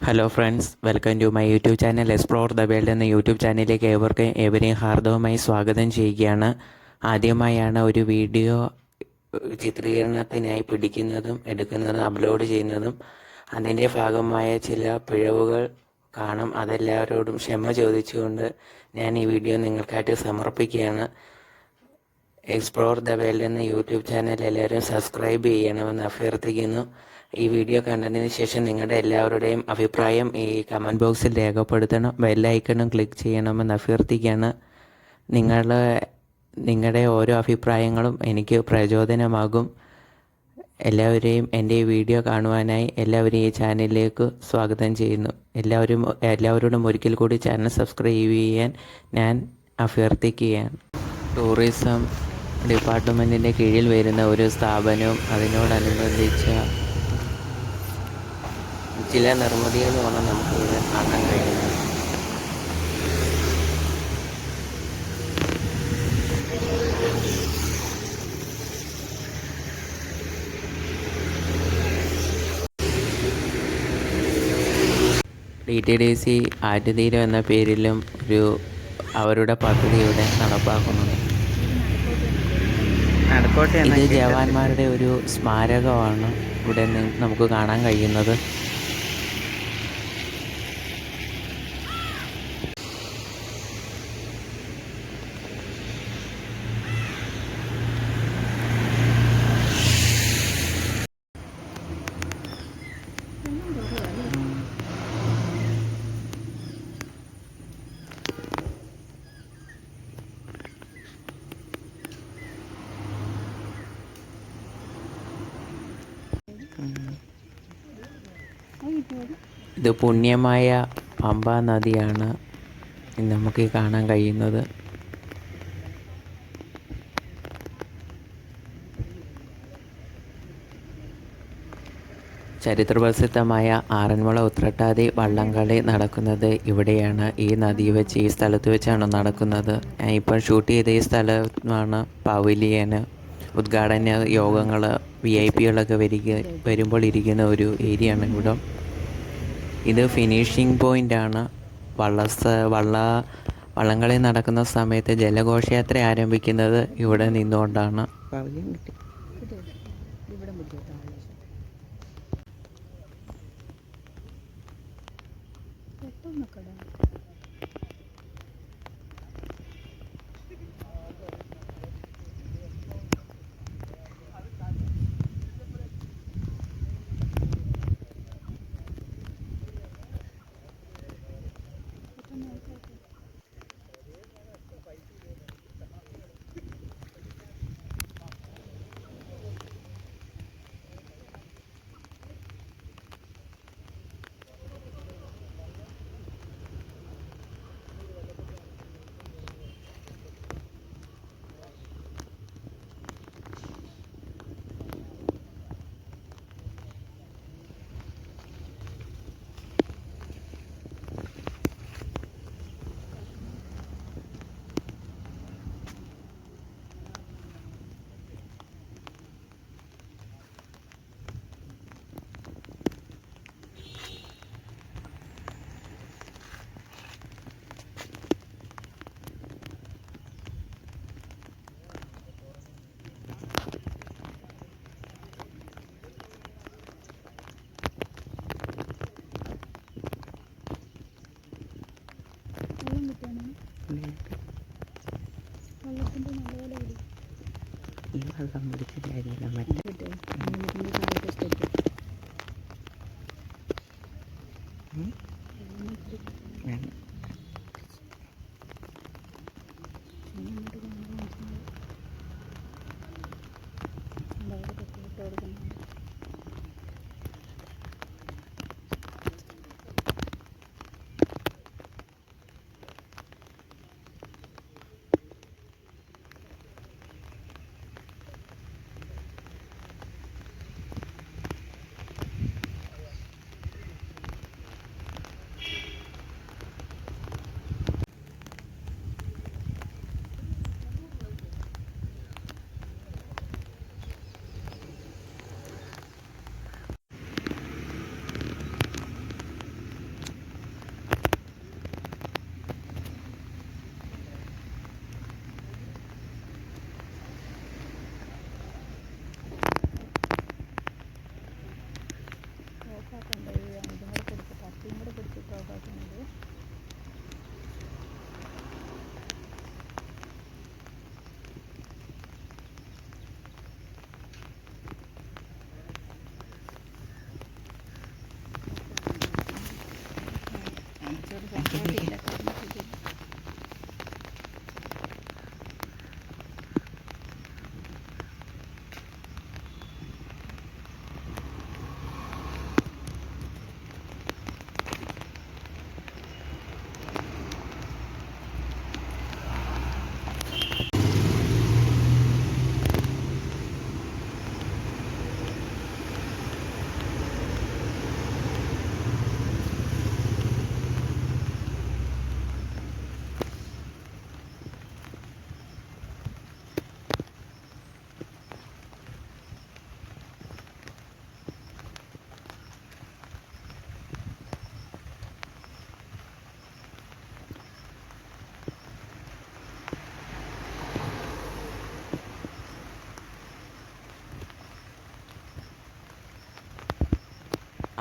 Hello friends, welcome to my YouTube channel explore the world എന്ന YouTube ചാനലിലേക്ക് ഏവരെയും ഹാർദവമായി സ്വാഗതം ചെയ്യുകയാണ്. ആദ്യമായാണ് ഒരു വീഡിയോ ചിത്രീകരണത്തിനായി പിടിക്കുന്നതും എടുക്കുന്നതും അപ്ലോഡ് ചെയ്യുന്നതും. അതിൻ്റെ ഭാഗമായ ചില പിഴവുകൾ കാണും. അതെല്ലാവരോടും ക്ഷമ ചോദിച്ചുകൊണ്ട് ഞാൻ ഈ വീഡിയോ നിങ്ങൾക്കായിട്ട് സമർപ്പിക്കുകയാണ്. എക്സ്പ്ലോർ ദ വേൾഡ് എന്ന യൂട്യൂബ് ചാനൽ എല്ലാവരും സബ്സ്ക്രൈബ് ചെയ്യണമെന്ന് അഭ്യർത്ഥിക്കുന്നു. ഈ വീഡിയോ കണ്ടതിന് ശേഷം നിങ്ങളുടെ എല്ലാവരുടെയും അഭിപ്രായം ഈ കമൻറ്റ് ബോക്സിൽ രേഖപ്പെടുത്തണം. ബെല്ലൈക്കണും ക്ലിക്ക് ചെയ്യണമെന്ന് അഭ്യർത്ഥിക്കുകയാണ്. നിങ്ങളുടെ ഓരോ അഭിപ്രായങ്ങളും എനിക്ക് പ്രചോദനമാകും. എല്ലാവരെയും എൻ്റെ ഈ വീഡിയോ കാണുവാനായി എല്ലാവരെയും ഈ ചാനലിലേക്ക് സ്വാഗതം ചെയ്യുന്നു. എല്ലാവരോടും ഒരിക്കൽ കൂടി ചാനൽ സബ്സ്ക്രൈബ് ചെയ്യാൻ ഞാൻ അഭ്യർത്ഥിക്കുകയാണ്. ടൂറിസം ഡിപ്പാർട്ട്മെൻറ്റിൻ്റെ കീഴിൽ വരുന്ന ഒരു സ്ഥാപനവും അതിനോടനുബന്ധിച്ച ചില നിർമ്മിതികളുമാണ് നമുക്കിവിടെ കാണാൻ കഴിയുന്നത്. DTDC ആറ്റുതീരം എന്ന പേരിലും അവരുടെ പദ്ധതി ഇവിടെ നടപ്പാക്കുന്നുണ്ട്. ഇത് ജവാന്മാരുടെ ഒരു സ്മാരകമാണ് ഇവിടെ നമുക്ക് കാണാൻ കഴിയുന്നത്. ഇത് പുണ്യമായ പമ്പ നദിയാണ് നമുക്ക് കാണാൻ കഴിയുന്നത്. ചരിത്രപ്രസിദ്ധമായ ആറന്മുള ഉത്രട്ടാതി വള്ളംകളി നടക്കുന്നത് ഇവിടെയാണ്. ഈ നദി വെച്ച് ഈ സ്ഥലത്ത് വെച്ചാണ് നടക്കുന്നത്. ഇപ്പോൾ ഷൂട്ട് ചെയ്ത ഈ സ്ഥലമാണ് പവലിയന്, ഉദ്ഘാടന യോഗങ്ങൾ, VIP-കളൊക്കെ വരുമ്പോൾ ഇരിക്കുന്ന ഒരു ഏരിയ ആണ് ഇവിടെ. ഇത് ഫിനിഷിംഗ് പോയിൻ്റാണ്. വള്ളംകളി നടക്കുന്ന സമയത്ത് ജലഘോഷയാത്ര ആരംഭിക്കുന്നത് ഇവിടെ നിന്നുകൊണ്ടാണ്. ഈ വെള്ളം പിടിച്ചിട്ടായിരുന്നില്ല മറ്റേ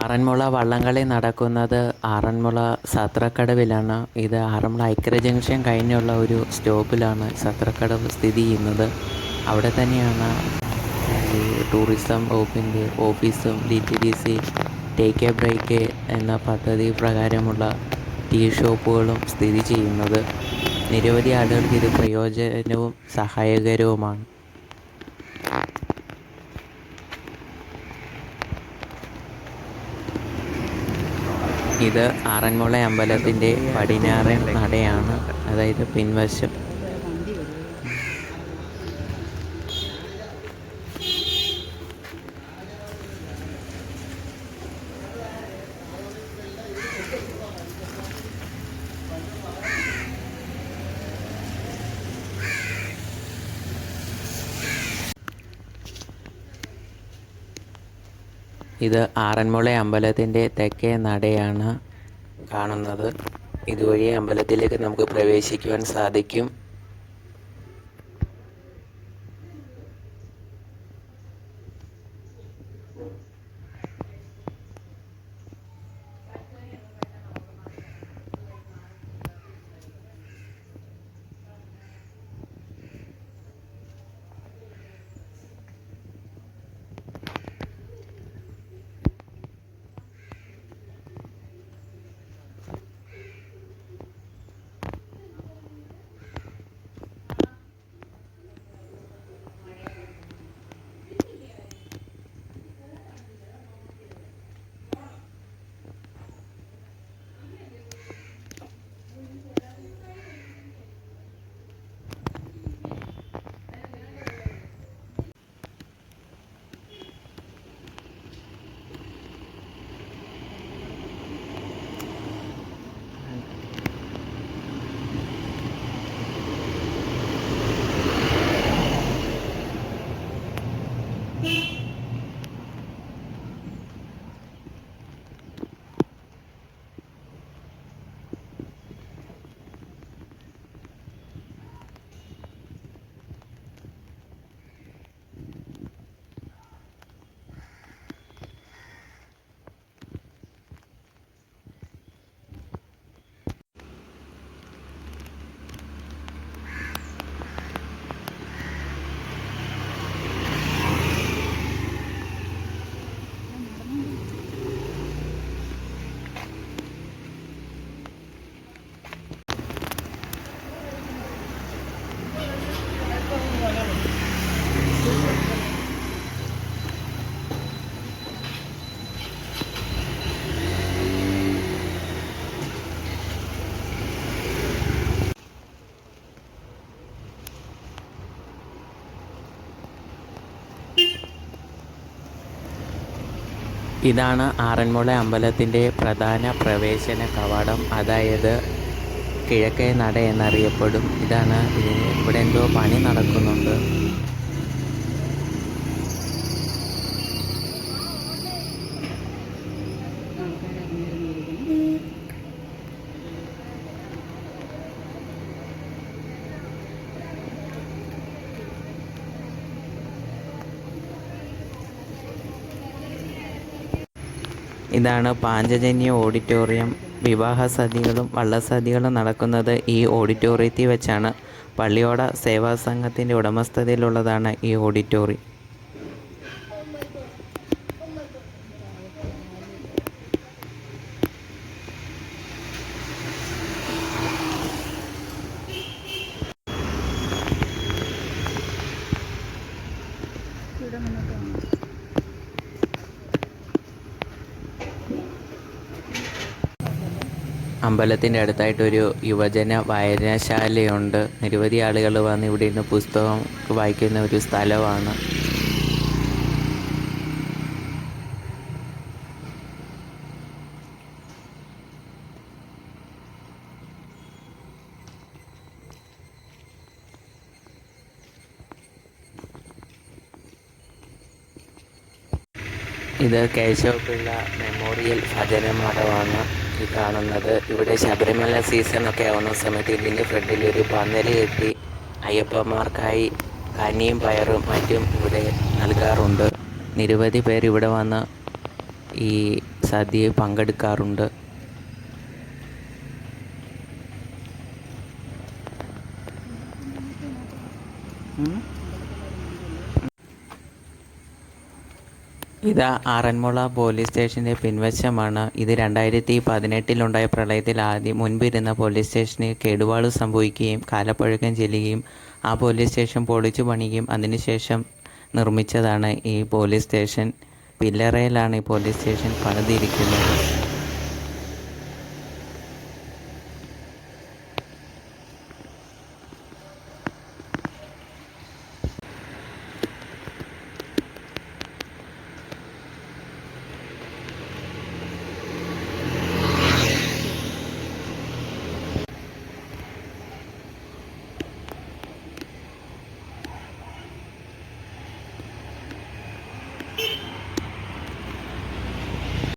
ആറന്മുള വള്ളംകളി നടക്കുന്നത് ആറന്മുള സത്രക്കടവിലാണ്. ഇത് ആറന്മുള ഐക്യര ജംഗ്ഷൻ കഴിഞ്ഞുള്ള ഒരു സ്റ്റോപ്പിലാണ് സത്രക്കടവ് സ്ഥിതി ചെയ്യുന്നത്. അവിടെ തന്നെയാണ് ഈ ടൂറിസം വകുപ്പിൻ്റെ ഓഫീസും DTDC ടേക്ക് എ ബ്രേക്ക് എന്ന പദ്ധതി പ്രകാരമുള്ള ടീ ഷോപ്പുകളും സ്ഥിതി ചെയ്യുന്നത്. നിരവധി ആളുകൾക്ക് ഇത് പ്രയോജനവും സഹായകരവുമാണ്. ഇത് ആറന്മുള അമ്പലത്തിൻ്റെ പടിഞ്ഞാറൻ നടയാണ്, അതായത് പിൻവശം. ഇത് ആറന്മുള അമ്പലത്തിൻ്റെ തെക്കേ നടയാണ് കാണുന്നത്. ഇതുവഴി അമ്പലത്തിലേക്ക് നമുക്ക് പ്രവേശിക്കുവാൻ സാധിക്കും. ഇതാണ് ആറന്മുള അമ്പലത്തിൻ്റെ പ്രധാന പ്രവേശന കവാടം, അതായത് കിഴക്കേ നട എന്നറിയപ്പെടും. ഇതാണ് ഇവിടെ എന്തോ പണി നടക്കുന്നുണ്ട്. ഇതാണ് പാഞ്ചജന്യ ഓഡിറ്റോറിയം. വിവാഹ സദ്യകളും വള്ളസദ്യകളും നടക്കുന്നത് ഈ ഓഡിറ്റോറിയത്തിൽ വെച്ചാണ്. പള്ളിയോട സേവാ സംഘത്തിൻ്റെ ഉടമസ്ഥതയിലുള്ളതാണ് ഈ ഓഡിറ്റോറിയം. അമ്പലത്തിൻ്റെ അടുത്തായിട്ടൊരു യുവജന വായനശാലയുണ്ട്. നിരവധി ആളുകൾ വന്ന് ഇവിടെ ഇരുന്ന് പുസ്തകം വായിക്കുന്ന ഒരു സ്ഥലമാണ്. ഇത് കേശവപിള്ള മെമ്മോറിയൽ ഭജനമഠമാണ് ഈ കാണുന്നത്. ഇവിടെ ശബരിമല സീസണൊക്കെ ആവുന്ന സമയത്ത് ഇതിൻ്റെ ഫ്രണ്ടിൽ ഒരു പന്തല് കെട്ടി അയ്യപ്പന്മാർക്കായി കഞ്ഞിയും പയറും മറ്റും ഇവിടെ നൽകാറുണ്ട്. നിരവധി പേർ ഇവിടെ വന്ന് ഈ സദ്യയിൽ പങ്കെടുക്കാറുണ്ട്. ഇത് ആറന്മുള പോലീസ് സ്റ്റേഷൻ്റെ പിൻവശമാണ്. ഇത് 2018 പ്രളയത്തിൽ മുൻപിരുന്ന പോലീസ് സ്റ്റേഷന് കേടുപാട് സംഭവിക്കുകയും കാലപ്പഴക്കം ചെല്ലുകയും ആ പോലീസ് സ്റ്റേഷൻ പൊളിച്ചു പണിയുകയും അതിനുശേഷം നിർമ്മിച്ചതാണ് ഈ പോലീസ് സ്റ്റേഷൻ. പില്ലറയിലാണ് ഈ പോലീസ് സ്റ്റേഷൻ പണിതിരിക്കുന്നത്.